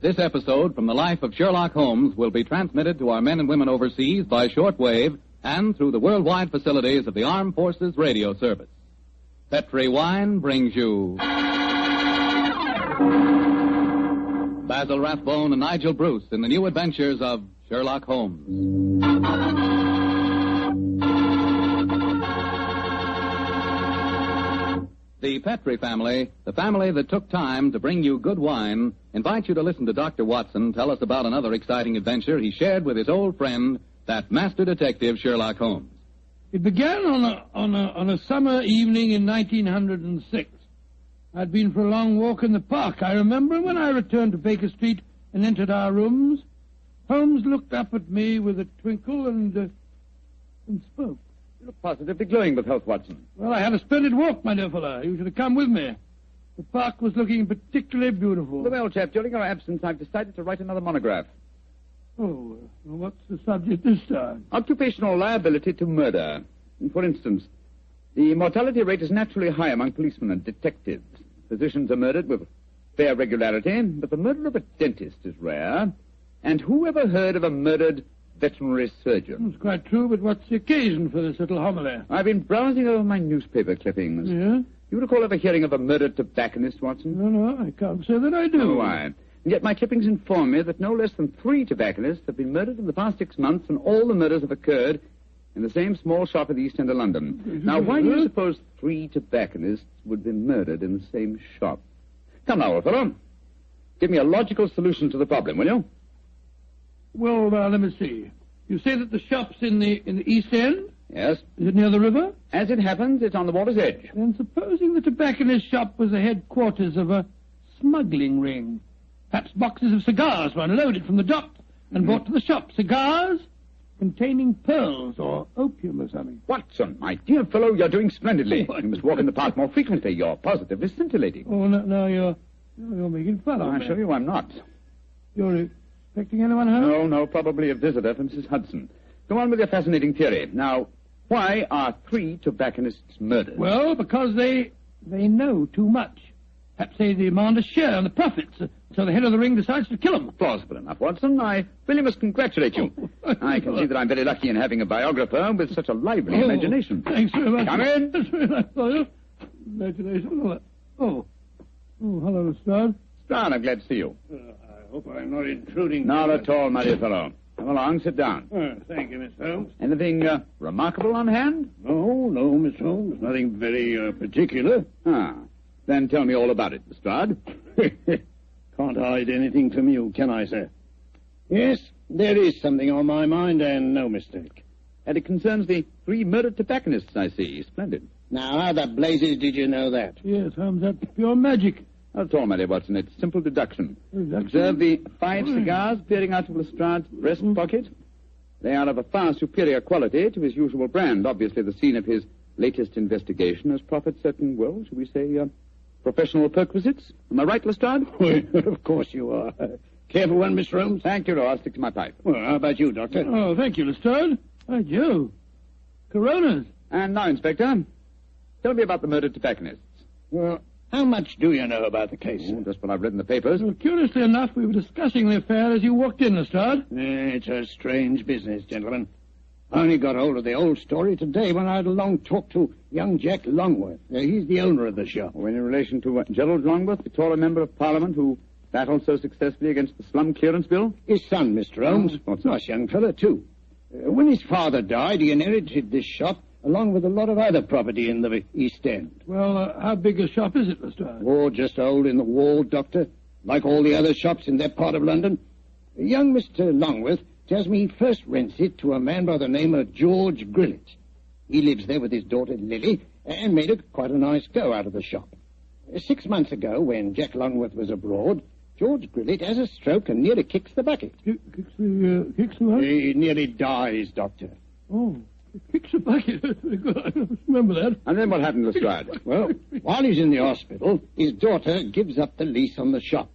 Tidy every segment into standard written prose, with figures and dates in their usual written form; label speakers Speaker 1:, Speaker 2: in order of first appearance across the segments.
Speaker 1: This episode from the life of Sherlock Holmes will be transmitted to our men and women overseas by shortwave and through the worldwide facilities of the Armed Forces Radio Service. Petri Wine brings you Basil Rathbone and Nigel Bruce in the new adventures of Sherlock Holmes. The Petri family, the family that took time to bring you good wine, invites you to listen to Dr. Watson tell us about another exciting adventure he shared with his old friend, that master detective Sherlock Holmes.
Speaker 2: It began on a summer evening in 1906. I'd been for a long walk in the park, I remember, and when I returned to Baker Street and entered our rooms, Holmes looked up at me with a twinkle and spoke.
Speaker 3: You look positively glowing with health, Watson.
Speaker 2: Well, I had a splendid walk, my dear fellow. You should have come with me. The park was looking particularly beautiful.
Speaker 3: Well, old chap, during your absence, I've decided to write another monograph.
Speaker 2: Oh, well, what's the subject this time?
Speaker 3: Occupational liability to murder. For instance, the mortality rate is naturally high among policemen and detectives. Physicians are murdered with fair regularity, but the murder of a dentist is rare. And who ever heard of a murdered veterinary surgeon?
Speaker 2: It's quite true, but what's the occasion for this little homily?
Speaker 3: I've been browsing over my newspaper clippings.
Speaker 2: Yeah?
Speaker 3: You recall ever hearing of a murdered tobacconist, Watson?
Speaker 2: No, I can't say that I do.
Speaker 3: Oh, why? And yet my clippings inform me that no less than 3 tobacconists have been murdered in the past 6 months, and all the murders have occurred in the same small shop at the East End of London. Now, why do you suppose 3 tobacconists would be murdered in the same shop? Come now, old fellow. Give me a logical solution to the problem, will you?
Speaker 2: Well, let me see. You say that the shop's in the East End?
Speaker 3: Yes.
Speaker 2: Is it near the river?
Speaker 3: As it happens, it's on the water's edge.
Speaker 2: Then supposing the tobacconist shop was the headquarters of a smuggling ring. Perhaps boxes of cigars were unloaded from the dock and brought to the shop. Cigars containing pearls or opium or something.
Speaker 3: Watson, my dear fellow, you're doing splendidly. You must walk in the park more frequently. You're positively scintillating.
Speaker 2: Oh, no, you're making fun of me.
Speaker 3: I assure you I'm not.
Speaker 2: You're expecting anyone home?
Speaker 3: No, probably a visitor from Mrs. Hudson. Go on with your fascinating theory. Now, why are 3 tobacconists murdered?
Speaker 2: Well, because they know too much. Perhaps they demand a share in the profits, so the head of the ring decides to kill them.
Speaker 3: Plausible enough, Watson. I really must congratulate you. I can see that I'm very lucky in having a biographer with such a lively imagination.
Speaker 2: Thanks very much.
Speaker 3: Come in.
Speaker 2: That's very nice for you. Imagination. Oh, hello, Lestrade.
Speaker 3: Stan, I'm glad to see you.
Speaker 2: I hope I'm not intruding.
Speaker 3: Not at all, my dear fellow. Come along, sit down.
Speaker 2: Thank you, Mr. Holmes.
Speaker 3: Anything remarkable on hand?
Speaker 2: No, Mr. Holmes. Nothing very particular.
Speaker 3: Then tell me all about it, Lestrade.
Speaker 2: Can't hide anything from you, can I, sir? Yes, there is something on my mind, and no mistake.
Speaker 3: And it concerns the 3 murdered tobacconists, I see. Splendid.
Speaker 2: Now, how the blazes did you know that? Yes, Holmes, that's pure magic.
Speaker 3: Not at all, my dear Watson. It's simple deduction. Observe the 5 cigars peering out of Lestrade's breast pocket. They are of a far superior quality to his usual brand. Obviously, the scene of his latest investigation has proffered certain, well, shall we say, professional perquisites. Am I right, Lestrade?
Speaker 2: Of course you are. Careful one, Mr. Holmes.
Speaker 3: Thank you, I'll stick to my pipe.
Speaker 2: Well, how about you, Doctor? Oh, thank you, Lestrade. By Jove. Coronas.
Speaker 3: And now, Inspector, tell me about the murdered tobacconists.
Speaker 2: Well, how much do you know about the case?
Speaker 3: Just what I've read in the papers.
Speaker 2: Well, curiously enough, we were discussing the affair as you walked in, Lestrade. It's a strange business, gentlemen. I only got hold of the old story today when I had a long talk to young Jack Longworth. He's the owner of the shop.
Speaker 3: Oh, in relation to Gerald Longworth, the taller member of Parliament who battled so successfully against the slum clearance bill?
Speaker 2: His son, Mr. Holmes. Nice young fellow, too. When his father died, he inherited this shop along with a lot of other property in the East End. Well, how big a shop is it, Lestrade? Oh, just a hole in the wall, Doctor, like all the other shops in that part of London. Young Mr. Longworth tells me he first rents it to a man by the name of George Grillet. He lives there with his daughter Lily and made quite a nice go out of the shop. 6 months ago, when Jack Longworth was abroad, George Grillet has a stroke and nearly kicks the bucket. Kicks the what? He nearly dies, Doctor. Oh, kicks the bucket. I remember that.
Speaker 3: And then what happened, Lestrade?
Speaker 2: Well, while he's in the hospital, his daughter gives up the lease on the shop.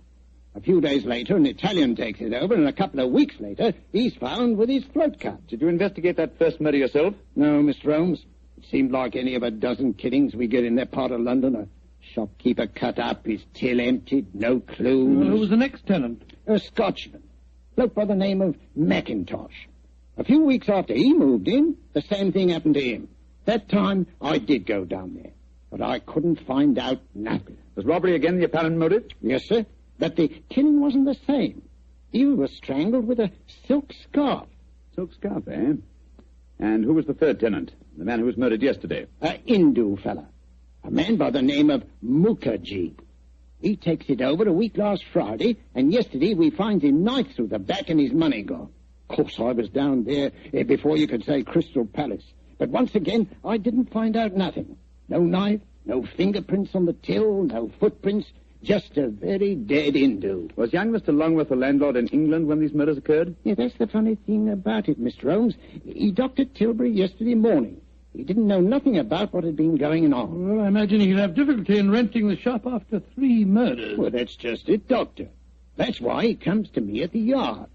Speaker 2: A few days later, an Italian takes it over, and a couple of weeks later, he's found with his throat cut.
Speaker 3: Did you investigate that first murder yourself?
Speaker 2: No, Mr. Holmes. It seemed like any of a dozen killings we get in that part of London. A shopkeeper cut up, his till emptied, no clues. Well, who was the next tenant? a Scotchman, bloke by the name of Mackintosh. A few weeks after he moved in, the same thing happened to him. That time, I did go down there, but I couldn't find out nothing.
Speaker 3: Was robbery again the apparent motive?
Speaker 2: Yes, sir, but the killing wasn't the same. He was strangled with a silk scarf.
Speaker 3: Silk scarf, eh? And who was the third tenant? The man who was murdered yesterday?
Speaker 2: A Hindu fella. A man by the name of Mukherjee. He takes it over a week last Friday, and yesterday we finds him knife through the back and his money gone. Of course, I was down there before you could say Crystal Palace. But once again, I didn't find out nothing. No knife, no fingerprints on the till, no footprints, just a very dead Hindu.
Speaker 3: Was young Mr. Longworth the landlord in England when these murders occurred?
Speaker 2: Yeah, that's the funny thing about it, Mr. Holmes. He docked at Tilbury yesterday morning. He didn't know nothing about what had been going on.
Speaker 4: Well, I imagine he'd have difficulty in renting the shop after 3 murders.
Speaker 2: Well, that's just it, Doctor. That's why he comes to me at the yard.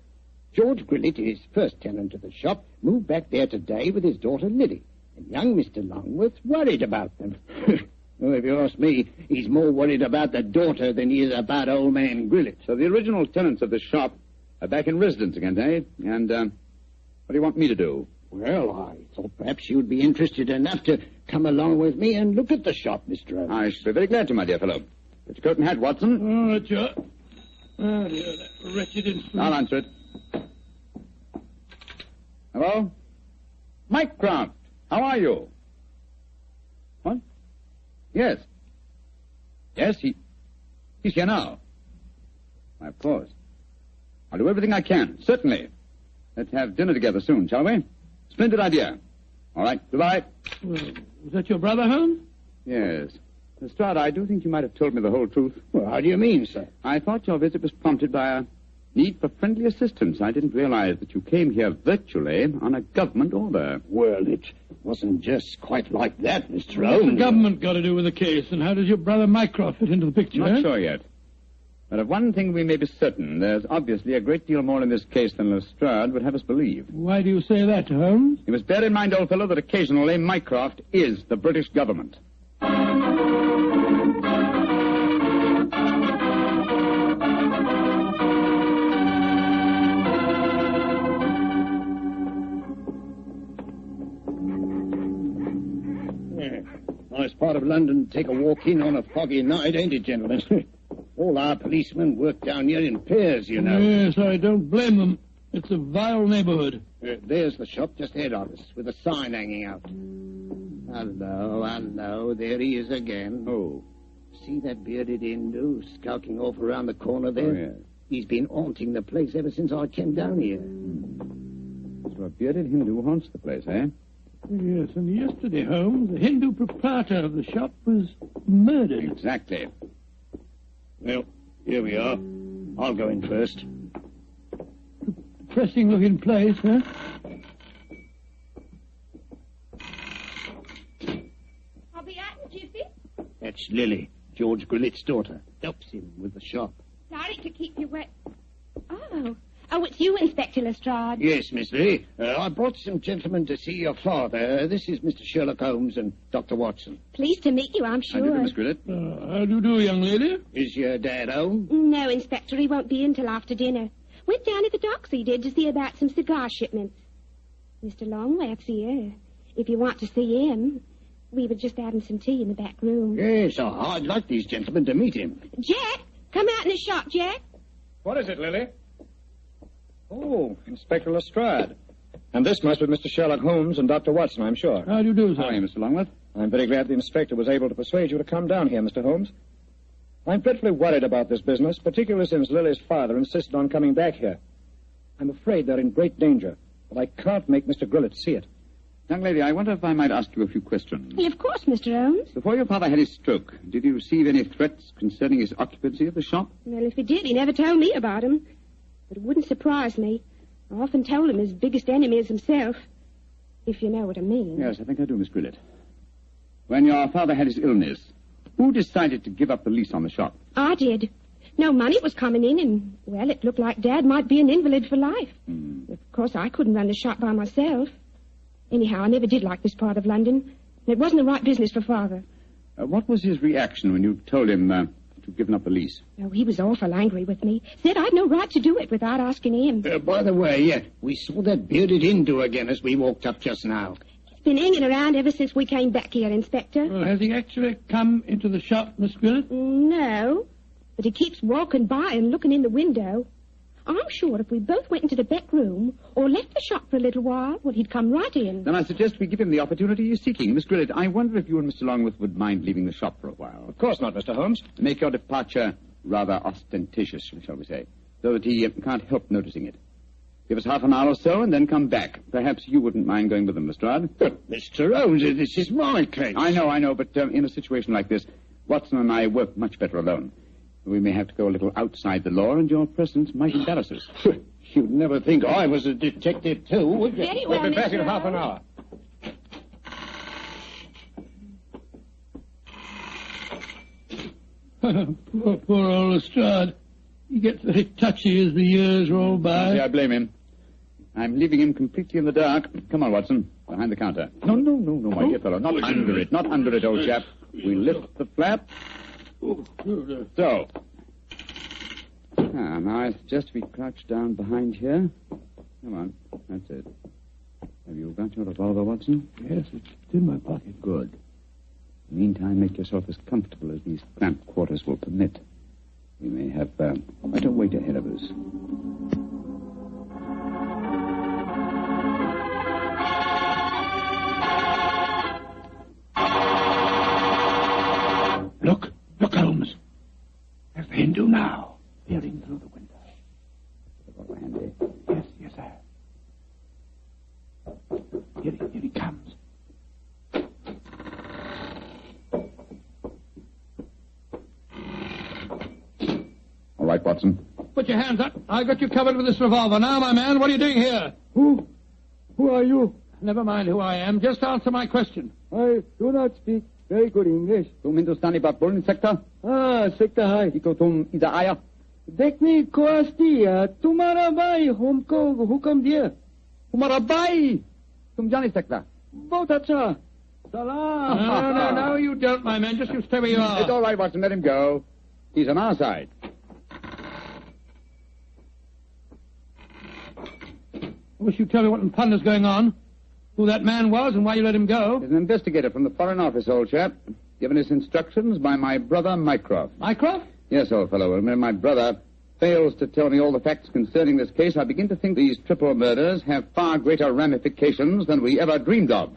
Speaker 2: George Grillett, his first tenant of the shop, moved back there today with his daughter Lily. And young Mr. Longworth's worried about them. Well, if you ask me, he's more worried about the daughter than he is about old man Grillett.
Speaker 3: So the original tenants of the shop are back in residence again, eh? And what do you want me to do?
Speaker 2: Well, I thought perhaps you'd be interested enough to come along with me and look at the shop, Mr. Holmes.
Speaker 3: I should be very glad to, my dear fellow. Get your coat and hat, Watson.
Speaker 4: Oh, that's your... Oh, dear, that wretched instrument.
Speaker 3: I'll answer it. Hello? Mycroft, how are you? What? Yes. Yes, he's here now. Why, of course. I'll do everything I can, certainly. Let's have dinner together soon, shall we? Splendid idea. All right, goodbye.
Speaker 4: Well, was that your brother, Holmes?
Speaker 3: Yes. Lestrade, I do think you might have told me the whole truth.
Speaker 2: Well, how do you mean, sir?
Speaker 3: I thought your visit was prompted by a need for friendly assistance. I didn't realize that you came here virtually on a government order.
Speaker 2: Well, it wasn't just quite like that, Mr.
Speaker 4: What's
Speaker 2: Holmes.
Speaker 4: the government got to do with the case, and how does your brother Mycroft fit into the picture?
Speaker 3: Not sure yet. But of one thing we may be certain, there's obviously a great deal more in this case than Lestrade would have us believe.
Speaker 4: Why do you say that, Holmes?
Speaker 3: You must bear in mind, old fellow, that occasionally Mycroft is the British government.
Speaker 2: Nice part of London to take a walk in on a foggy night, ain't it, gentlemen? All our policemen work down here in pairs, you know.
Speaker 4: Yes, I don't blame them. It's a vile neighborhood.
Speaker 2: There's the shop just ahead of us, with a sign hanging out. Hello, there he is again.
Speaker 3: Oh.
Speaker 2: See that bearded Hindu skulking off around the corner there?
Speaker 3: Oh, yes.
Speaker 2: He's been haunting the place ever since I came down here.
Speaker 3: So a bearded Hindu haunts the place, eh?
Speaker 4: Yes, and yesterday, Holmes, the Hindu proprietor of the shop was murdered.
Speaker 3: Exactly.
Speaker 2: Well, here we are. I'll go in first.
Speaker 4: Depressing-looking place, huh?
Speaker 5: I'll be out in a jiffy.
Speaker 2: That's Lily, George Grillett's daughter. Helps him with the shop.
Speaker 5: Sorry to keep you wet. Oh, it's you, Inspector Lestrade.
Speaker 2: Yes, Miss Lee. I brought some gentlemen to see your father. This is Mr. Sherlock Holmes and Dr. Watson.
Speaker 5: Pleased to meet you, I'm
Speaker 3: How do you
Speaker 5: sure.
Speaker 3: do, Miss Grillett?
Speaker 4: How do you do, young lady?
Speaker 2: Is your dad home?
Speaker 5: No, Inspector, he won't be in till after dinner. Went down at the docks, he did, to see about some cigar shipments. Mr. Longworth's here. If you want to see him, we were just having some tea in the back room.
Speaker 2: Yes, I'd like these gentlemen to meet him.
Speaker 5: Jack, come out in the shop, Jack.
Speaker 6: What is it, Lily? Oh, Inspector Lestrade. And this must be Mr. Sherlock Holmes and Dr. Watson, I'm sure.
Speaker 4: How do you do, sir?
Speaker 3: How are you, Mr. Longworth?
Speaker 6: I'm very glad the inspector was able to persuade you to come down here, Mr. Holmes. I'm dreadfully worried about this business, particularly since Lily's father insisted on coming back here. I'm afraid they're in great danger, but I can't make Mr. Grillett see it.
Speaker 3: Young lady, I wonder if I might ask you a few questions.
Speaker 5: Well, of course, Mr. Holmes.
Speaker 3: Before your father had his stroke, did he receive any threats concerning his occupancy of the shop?
Speaker 5: Well, if he did, he never told me about him. But it wouldn't surprise me. I often told him his biggest enemy is himself, if you know what I mean.
Speaker 3: Yes, I think I do, Miss Grillett. When your father had his illness, who decided to give up the lease on the shop?
Speaker 5: I did. No money was coming in, and, well, it looked like Dad might be an invalid for life. Of course, I couldn't run the shop by myself. Anyhow, I never did like this part of London. It wasn't the right business for Father.
Speaker 3: What was his reaction when you told him to you've given up the lease.
Speaker 5: Oh, he was awful angry with me. Said I'd no right to do it without asking him.
Speaker 2: By the way, we saw that bearded Hindu again as we walked up just now.
Speaker 5: He's been hanging around ever since we came back here, Inspector.
Speaker 4: Well, has he actually come into the shop, Miss Gwinnett?
Speaker 5: No, but he keeps walking by and looking in the window. I'm sure if we both went into the back room or left the shop for a little while, well, he'd come right in.
Speaker 3: Then I suggest we give him the opportunity he's seeking. Miss Grillet, I wonder if you and Mr. Longworth would mind leaving the shop for a while.
Speaker 6: Of course not, Mr. Holmes.
Speaker 3: Make your departure rather ostentatious, shall we say, so that he can't help noticing it. Give us half an hour or so and then come back. Perhaps you wouldn't mind going with them, Lestrade.
Speaker 2: But, Mr. Holmes, this is my case.
Speaker 3: I know, but in a situation like this, Watson and I work much better alone. We may have to go a little outside the law, and your presence might embarrass us.
Speaker 2: You'd never think I was a detective, too, would you?
Speaker 5: Very well,
Speaker 6: We'll be back in
Speaker 5: Mr.
Speaker 6: half an hour.
Speaker 4: Poor old Lestrade. He gets very touchy as the years roll by.
Speaker 3: I blame him. I'm leaving him completely in the dark. Come on, Watson, behind the counter. No, my dear fellow, not under it, old chap. We lift the flap. So. Now I suggest we crouch down behind here. Come on, that's it. Have you got your revolver, Watson?
Speaker 4: Yes, it's in my pocket.
Speaker 3: Good. Meantime, make yourself as comfortable as these cramped quarters will permit. We may have quite a wait ahead of us.
Speaker 4: Look, Holmes. There's the Hindu now, peering through the window.
Speaker 3: Revolver handy.
Speaker 4: Yes, sir. Here he comes.
Speaker 3: All right, Watson.
Speaker 4: Put your hands up. I got you covered with this revolver. Now, my man, what are you doing here?
Speaker 7: Who are you?
Speaker 4: Never mind who I am. Just answer my question.
Speaker 7: I do not speak very good English.
Speaker 3: तुम हिंदुस्तानी बात बोल नहीं सकता?
Speaker 7: सकता है.
Speaker 3: तो तुम इधर आया?
Speaker 7: देखने को आस्ती तुम्हारा भाई हमको हुक्म दिया.
Speaker 3: तुम्हारा भाई? तुम जा नहीं सकता?
Speaker 7: बहुत अच्छा. Salam.
Speaker 4: No, you don't, my man. Just you stay where you are.
Speaker 3: It's all right, Watson. Let him go. He's on our side.
Speaker 4: I wish you'd tell me what in thunder's going on. Who that man was and why you let him go.
Speaker 3: He's an investigator from the Foreign Office, old chap. Given his instructions by my brother, Mycroft.
Speaker 4: Mycroft?
Speaker 3: Yes, old fellow. When my brother fails to tell me all the facts concerning this case, I begin to think these triple murders have far greater ramifications than we ever dreamed of.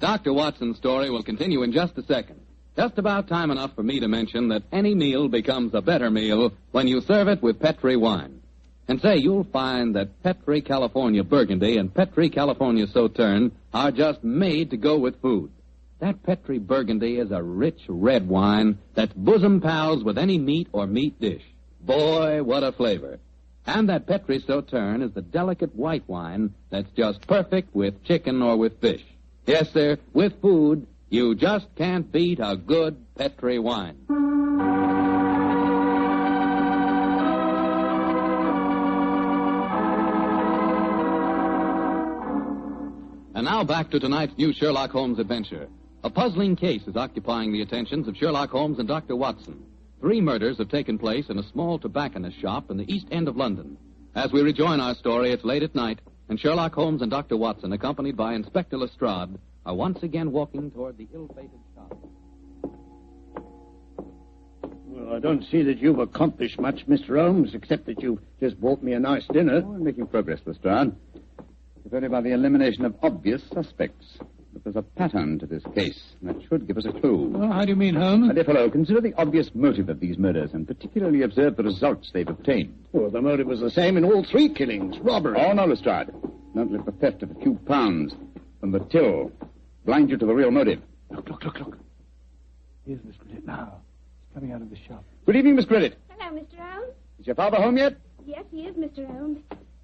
Speaker 1: Dr. Watson's story will continue in just a second. Just about time enough for me to mention that any meal becomes a better meal when you serve it with Petri wine. And say, you'll find that Petri California Burgundy and Petri California Sauterne are just made to go with food. That Petri Burgundy is a rich red wine that's bosom pals with any meat or meat dish. Boy, what a flavor. And that Petri Sauterne is the delicate white wine that's just perfect with chicken or with fish. Yes, sir, with food, you just can't beat a good Petri wine. And now back to tonight's new Sherlock Holmes adventure. A puzzling case is occupying the attentions of Sherlock Holmes and Dr. Watson. 3 murders have taken place in a small tobacconist shop in the East End of London. As we rejoin our story, it's late at night, and Sherlock Holmes and Dr. Watson, accompanied by Inspector Lestrade, are once again walking toward the ill-fated shop.
Speaker 2: Well, I don't see that you've accomplished much, Mr. Holmes, except that you've just bought me a nice dinner.
Speaker 3: Oh, I'm making progress, Lestrade. If only by the elimination of obvious suspects. But there's a pattern to this case, and that should give us a clue.
Speaker 4: Well, how do you mean, Holmes?
Speaker 3: My dear fellow, consider the obvious motive of these murders, and particularly observe the results they've obtained.
Speaker 2: Well, the motive was the same in all 3 killings, robbery.
Speaker 3: Oh, no, Lestrade. Don't let the theft of a few pounds from the till blind you to the real motive.
Speaker 4: Look. Here's Miss Grillet now. She's coming out of the shop.
Speaker 3: Good evening, Miss Grillet.
Speaker 5: Hello, Mr. Holmes.
Speaker 3: Is your father home yet?
Speaker 5: Yes, he is, Mr. Holmes.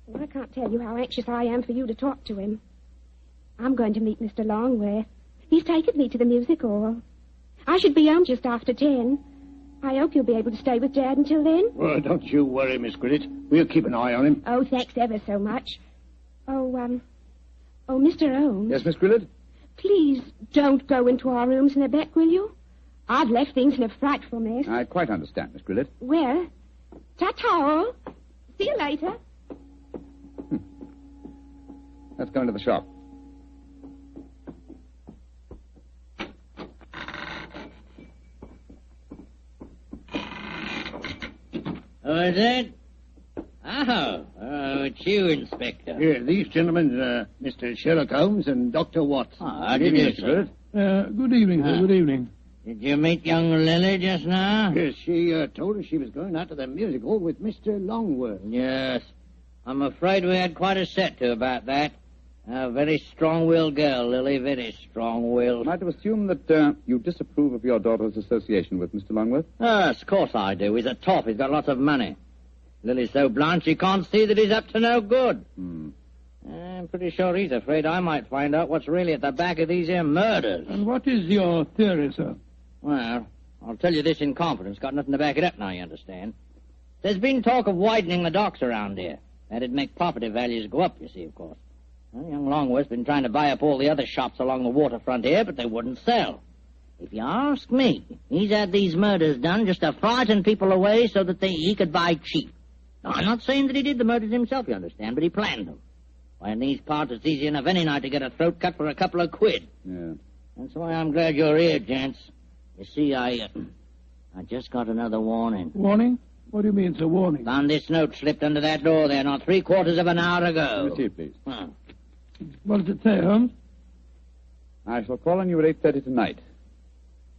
Speaker 5: And I can't tell you how anxious I am for you to talk to him. I'm going to meet Mr. Longworth. He's taken me to the music hall. I should be home just after 10. I hope you'll be able to stay with Dad until then.
Speaker 2: Well, don't you worry, Miss Grillet. We'll keep an eye on him.
Speaker 5: Oh, thanks ever so much. Oh, Oh, Mr. Holmes.
Speaker 3: Yes, Miss Grillett?
Speaker 5: Please don't go into our rooms in a bet, will you? I've left things in a frightful mess.
Speaker 3: I quite understand, Miss Grillett.
Speaker 5: Well, ta-ta all. See you later.
Speaker 3: Let's go into the shop.
Speaker 8: Who is it? Oh, it's you, Inspector.
Speaker 2: Here, these gentlemen, Mr. Sherlock Holmes and Dr. Watson.
Speaker 8: How do you do, sir?
Speaker 4: Good evening, sir. Good evening.
Speaker 8: Did you meet young Lily just now?
Speaker 2: Yes, she told us she was going out to the music hall with Mr. Longworth.
Speaker 8: Yes. I'm afraid we had quite a set to about that. A very strong-willed girl, Lily, very strong-willed.
Speaker 3: Am I to assume that you disapprove of your daughter's association with Mr. Longworth?
Speaker 8: Yes, of course I do. He's a top. He's got lots of money. Lily's so blind she can't see that he's up to no good. I'm pretty sure he's afraid I might find out what's really at the back of these here murders.
Speaker 4: And what is your theory, sir?
Speaker 8: Well, I'll tell you this in confidence. Got nothing to back it up now, you understand. There's been talk of widening the docks around here. That'd make property values go up, you see, of course. Well, young Longworth's been trying to buy up all the other shops along the waterfront here, but they wouldn't sell. If you ask me, he's had these murders done just to frighten people away so that he could buy cheap. Now, I'm not saying that he did the murders himself, you understand, but he planned them. Why, in these parts, it's easy enough any night to get a throat cut for a couple of quid.
Speaker 3: Yeah.
Speaker 8: That's why I'm glad you're here, gents. You see, I just got another warning.
Speaker 4: Warning? What do you mean, sir, warning?
Speaker 8: Found this note slipped under that door there not 3/4 of an hour ago.
Speaker 3: Receive, please.
Speaker 4: What does it say, Holmes?
Speaker 3: I shall call on you at 8:30 tonight.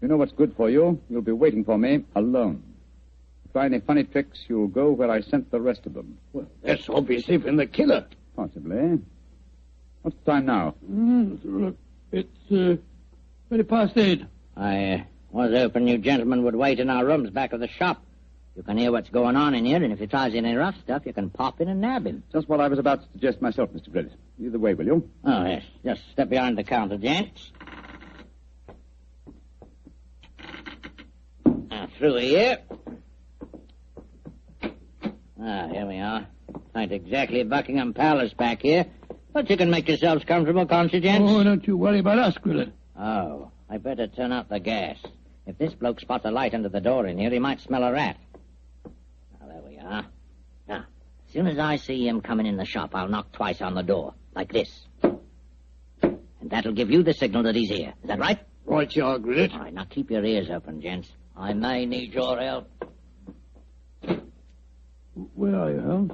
Speaker 3: You know what's good for you. You'll be waiting for me alone. If you try any funny tricks, you'll go where I sent the rest of them.
Speaker 2: Well, that's obviously from the killer.
Speaker 3: Possibly. What's the time now?
Speaker 4: Look, it's 8:20.
Speaker 8: I was hoping you gentlemen would wait in our rooms back of the shop. You can hear what's going on in here, and if he tries any rough stuff, you can pop in and nab him.
Speaker 3: Just what I was about to suggest myself, Mr. Grillett. Either way, will you?
Speaker 8: Oh, yes. Just step behind the counter, gents. Now, through here. Here we are. Ain't exactly Buckingham Palace back here, but you can make yourselves comfortable, can't you, gents?
Speaker 4: Oh, don't you worry about us, Grillett.
Speaker 8: Oh, I better turn out the gas. If this bloke spots a light under the door in here, he might smell a rat. Now, there we are. Now, as soon as I see him coming in the shop, I'll knock twice on the door, like this. And that'll give you the signal that he's here. Is that right?
Speaker 2: Right, you are, Grillett.
Speaker 8: All right, now keep your ears open, gents. I may need your help.
Speaker 4: Where are you, Holmes?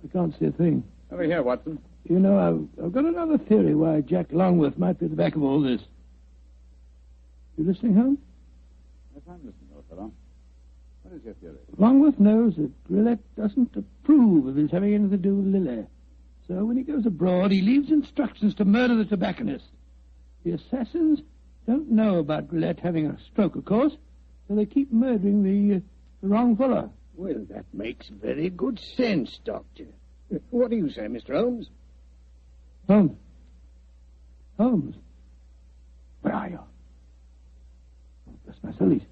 Speaker 4: I can't see a thing.
Speaker 3: Over here, Watson.
Speaker 4: You know, I've got another theory why Jack Longworth might be at the back of all this. You listening, Holmes?
Speaker 3: Yes, I'm listening, old fellow. What is your theory?
Speaker 4: Longworth knows that Grillett doesn't approve of his having anything to do with Lily. So when he goes abroad, he leaves instructions to murder the tobacconist. The assassins don't know about Grillett having a stroke, of course, so they keep murdering the wrong fellow.
Speaker 2: Well, that makes very good sense, Doctor. What do you say, Mr. Holmes?
Speaker 4: Holmes. Holmes. Where are you? Oh, bless my soul, he's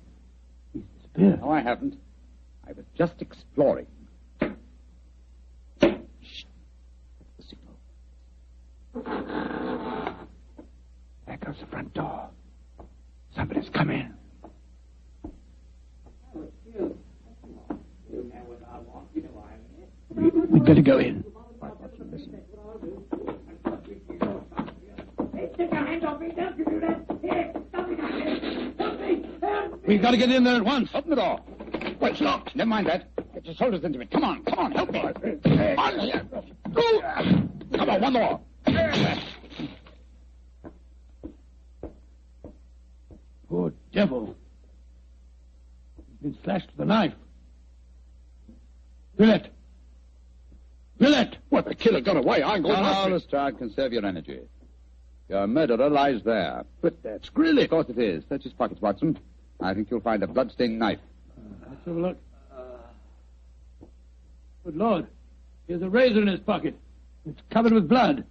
Speaker 4: disappeared.
Speaker 3: No, I haven't. I was just exploring. Shh. The signal.
Speaker 4: There goes the front door. Somebody's come in. We'd better go in.
Speaker 3: Right, Watson, listen.
Speaker 4: We've got to get in there at once.
Speaker 3: Open the door. Well, it's locked. Never mind that. Get your shoulders into it. Come on, help me. On here. Go. Come on, one more.
Speaker 4: Poor devil. He's been slashed with a knife. Grillett! Grillett!
Speaker 2: What, the killer got away? I'm going
Speaker 3: Now, Lestrade, conserve your energy. Your murderer lies there.
Speaker 2: But that's Grillett.
Speaker 3: Of course it is. Search his pockets, Watson. I think you'll find a blood-stained knife.
Speaker 4: Let's have a look. Good Lord. Here's a razor in his pocket. It's covered with blood.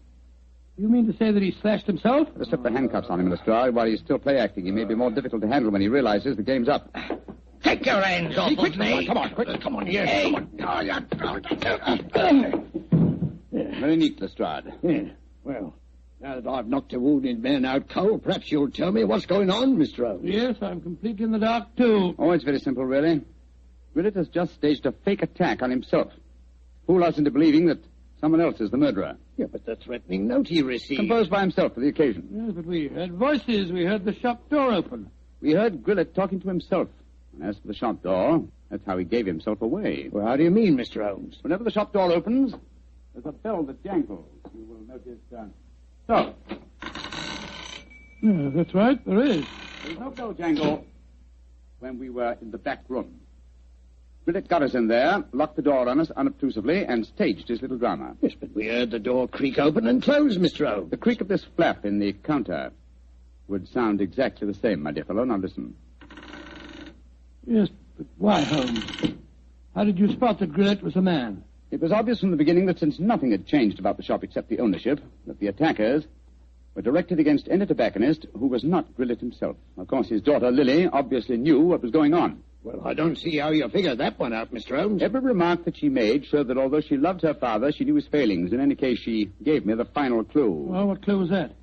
Speaker 4: You mean to say that he slashed himself?
Speaker 3: Let's slip the handcuffs on him, Lestrade. While he's still play-acting, he may be more difficult to handle when he realizes the game's up.
Speaker 8: Take your hands off of me.
Speaker 2: Come on, quick. Come on, yes.
Speaker 8: Hey.
Speaker 2: Come on.
Speaker 3: Very neat, Lestrade.
Speaker 2: Yeah. Well, Now that I've knocked a wounded man out cold, perhaps you'll tell me what's going on, Mr. Holmes.
Speaker 4: Yes, I'm completely in the dark, too.
Speaker 3: Oh, it's very simple, really. Willett has just staged a fake attack on himself. Fool us into believing that someone else is the murderer.
Speaker 2: Yeah, but the threatening note he received...
Speaker 3: Composed by himself for the occasion.
Speaker 4: Yes, but we heard voices. We heard the shop door open.
Speaker 3: We heard Willett talking to himself. And as for the shop door, that's how he gave himself away.
Speaker 2: Well, how do you mean, Mr. Holmes?
Speaker 3: Whenever the shop door opens, there's a bell that jangles. You will notice... So,
Speaker 4: Yeah, that's right, there is.
Speaker 3: there was no bell jangle when we were in the back room. Willett got us in there, locked the door on us unobtrusively, and staged his little drama.
Speaker 2: Yes, but we heard the door creak open and close, Mr. Holmes.
Speaker 3: The creak of this flap in the counter would sound exactly the same, my dear fellow. Now listen.
Speaker 4: Yes, but why, Holmes? How did you spot that Gillett was a man?
Speaker 3: It was obvious from the beginning that since nothing had changed about the shop except the ownership, that the attackers were directed against any tobacconist who was not Gillett himself. Of course, his daughter, Lily, obviously knew what was going on.
Speaker 2: Well, I don't see how you figured that one out, Mr. Holmes.
Speaker 3: Every remark that she made showed that although she loved her father, she knew his failings. In any case, she gave me the final clue.
Speaker 4: Well, what clue was that?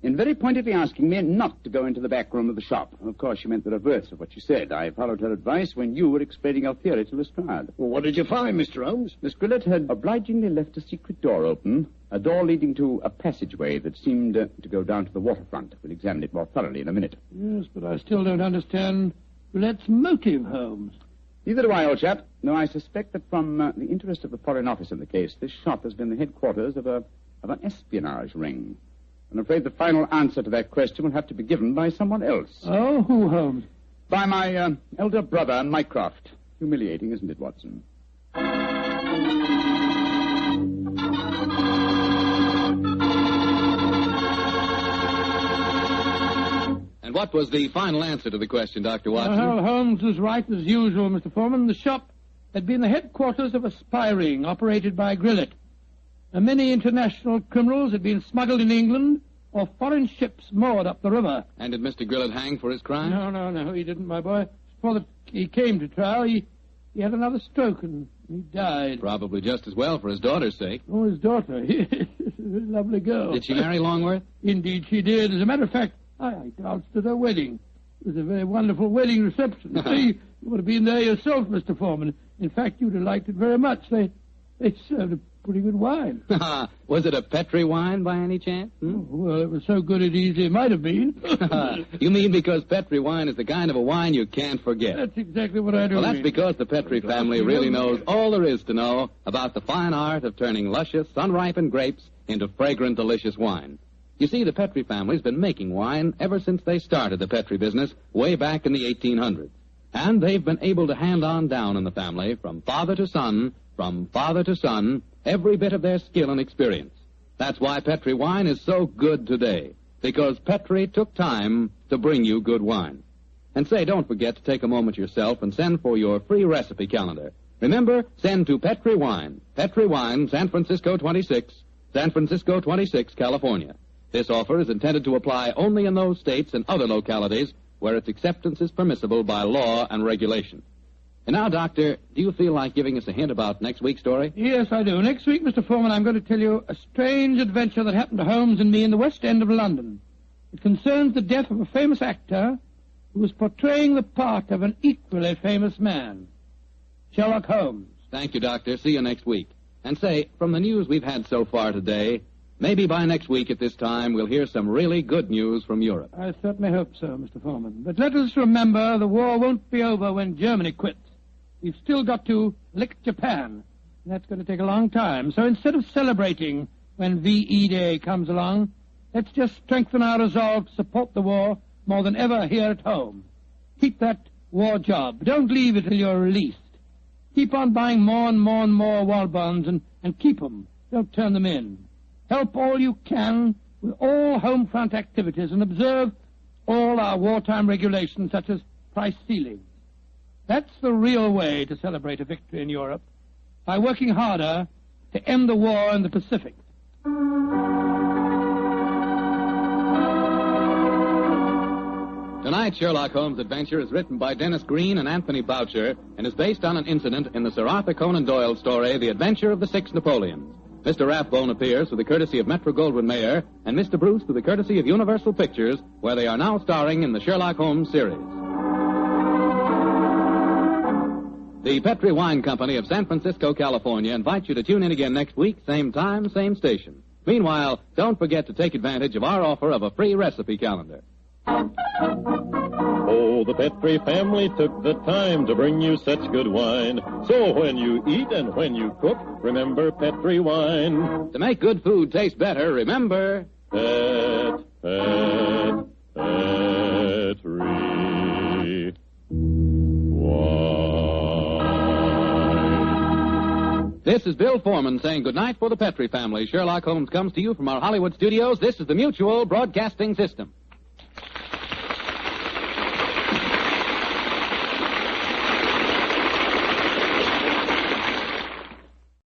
Speaker 3: In very pointedly asking me not to go into the back room of the shop. Of course, she meant the reverse of what she said. I followed her advice when you were explaining your theory to Lestrade.
Speaker 2: Well, what did you find, Mr. Holmes?
Speaker 3: Miss Gillett had obligingly left a secret door open, a door leading to a passageway that seemed to go down to the waterfront. We'll examine it more thoroughly in a minute.
Speaker 4: Yes, but I still don't understand Gillett's motive, Holmes.
Speaker 3: Neither do I, old chap. No, I suspect that from the interest of the Foreign Office in the case, this shop has been the headquarters of an espionage ring. I'm afraid the final answer to that question will have to be given by someone else.
Speaker 4: Oh, who, Holmes?
Speaker 3: By my elder brother, Mycroft. Humiliating, isn't it, Watson?
Speaker 1: And what was the final answer to the question, Dr. Watson?
Speaker 4: Well, Holmes was right as usual, Mr. Foreman. The shop had been the headquarters of a spy ring operated by Gillett. Many international criminals had been smuggled in England or foreign ships moored up the river.
Speaker 1: And did Mr. Gillett hang for his crime?
Speaker 4: No, he didn't, my boy. Before he came to trial, he had another stroke and he died.
Speaker 1: Probably just as well for his daughter's sake.
Speaker 4: Oh, his daughter. Yes, a lovely girl.
Speaker 1: Did she marry Longworth?
Speaker 4: Indeed she did. As a matter of fact, I danced at her wedding. It was a very wonderful wedding reception. See, you would have been there yourself, Mr. Foreman. In fact, you'd have liked it very much. They served a pretty good wine.
Speaker 1: Was it a Petri wine by any chance?
Speaker 4: Oh, well, it was so good it easily might have been.
Speaker 1: You mean because Petri wine is the kind of a wine you can't forget?
Speaker 4: That's exactly what I do.
Speaker 1: Well, that's because the Petri family really knows all there is to know about the fine art of turning luscious, sun-ripened grapes into fragrant, delicious wine. You see, the Petri family's been making wine ever since they started the Petri business way back in the 1800s. And they've been able to hand on down in the family, from father to son, every bit of their skill and experience. That's why Petri wine is so good today, because Petri took time to bring you good wine. And say, don't forget to take a moment yourself and send for your free recipe calendar. Remember, send to Petri Wine, San Francisco 26, California. This offer is intended to apply only in those states and other localities where its acceptance is permissible by law and regulation. And now, Doctor, do you feel like giving us a hint about next week's story?
Speaker 4: Yes, I do. Next week, Mr. Foreman, I'm going to tell you a strange adventure that happened to Holmes and me in the West End of London. It concerns the death of a famous actor who was portraying the part of an equally famous man, Sherlock Holmes.
Speaker 1: Thank you, Doctor. See you next week. And say, from the news we've had so far today, maybe by next week at this time we'll hear some really good news from Europe.
Speaker 4: I certainly hope so, Mr. Foreman. But let us remember the war won't be over when Germany quits. We've still got to lick Japan. And that's going to take a long time. So instead of celebrating when VE Day comes along, let's just strengthen our resolve to support the war more than ever here at home. Keep that war job. Don't leave it till you're released. Keep on buying more and more war bonds and keep them. Don't turn them in. Help all you can with all home front activities and observe all our wartime regulations such as price ceilings. That's the real way to celebrate a victory in Europe, by working harder to end the war in the Pacific.
Speaker 1: Tonight, Sherlock Holmes' adventure is written by Dennis Green and Anthony Boucher and is based on an incident in the Sir Arthur Conan Doyle story, The Adventure of the Six Napoleons. Mr. Rathbone appears through the courtesy of Metro-Goldwyn-Mayer, and Mr. Bruce through the courtesy of Universal Pictures, where they are now starring in the Sherlock Holmes series. The Petri Wine Company of San Francisco, California, invites you to tune in again next week, same time, same station. Meanwhile, don't forget to take advantage of our offer of a free recipe calendar.
Speaker 9: Oh, the Petri family took the time to bring you such good wine. So when you eat and when you cook, remember Petri wine.
Speaker 1: To make good food taste better, remember...
Speaker 9: Petri wine.
Speaker 1: This is Bill Foreman saying goodnight for the Petri family. Sherlock Holmes comes to you from our Hollywood studios. This is the Mutual Broadcasting System.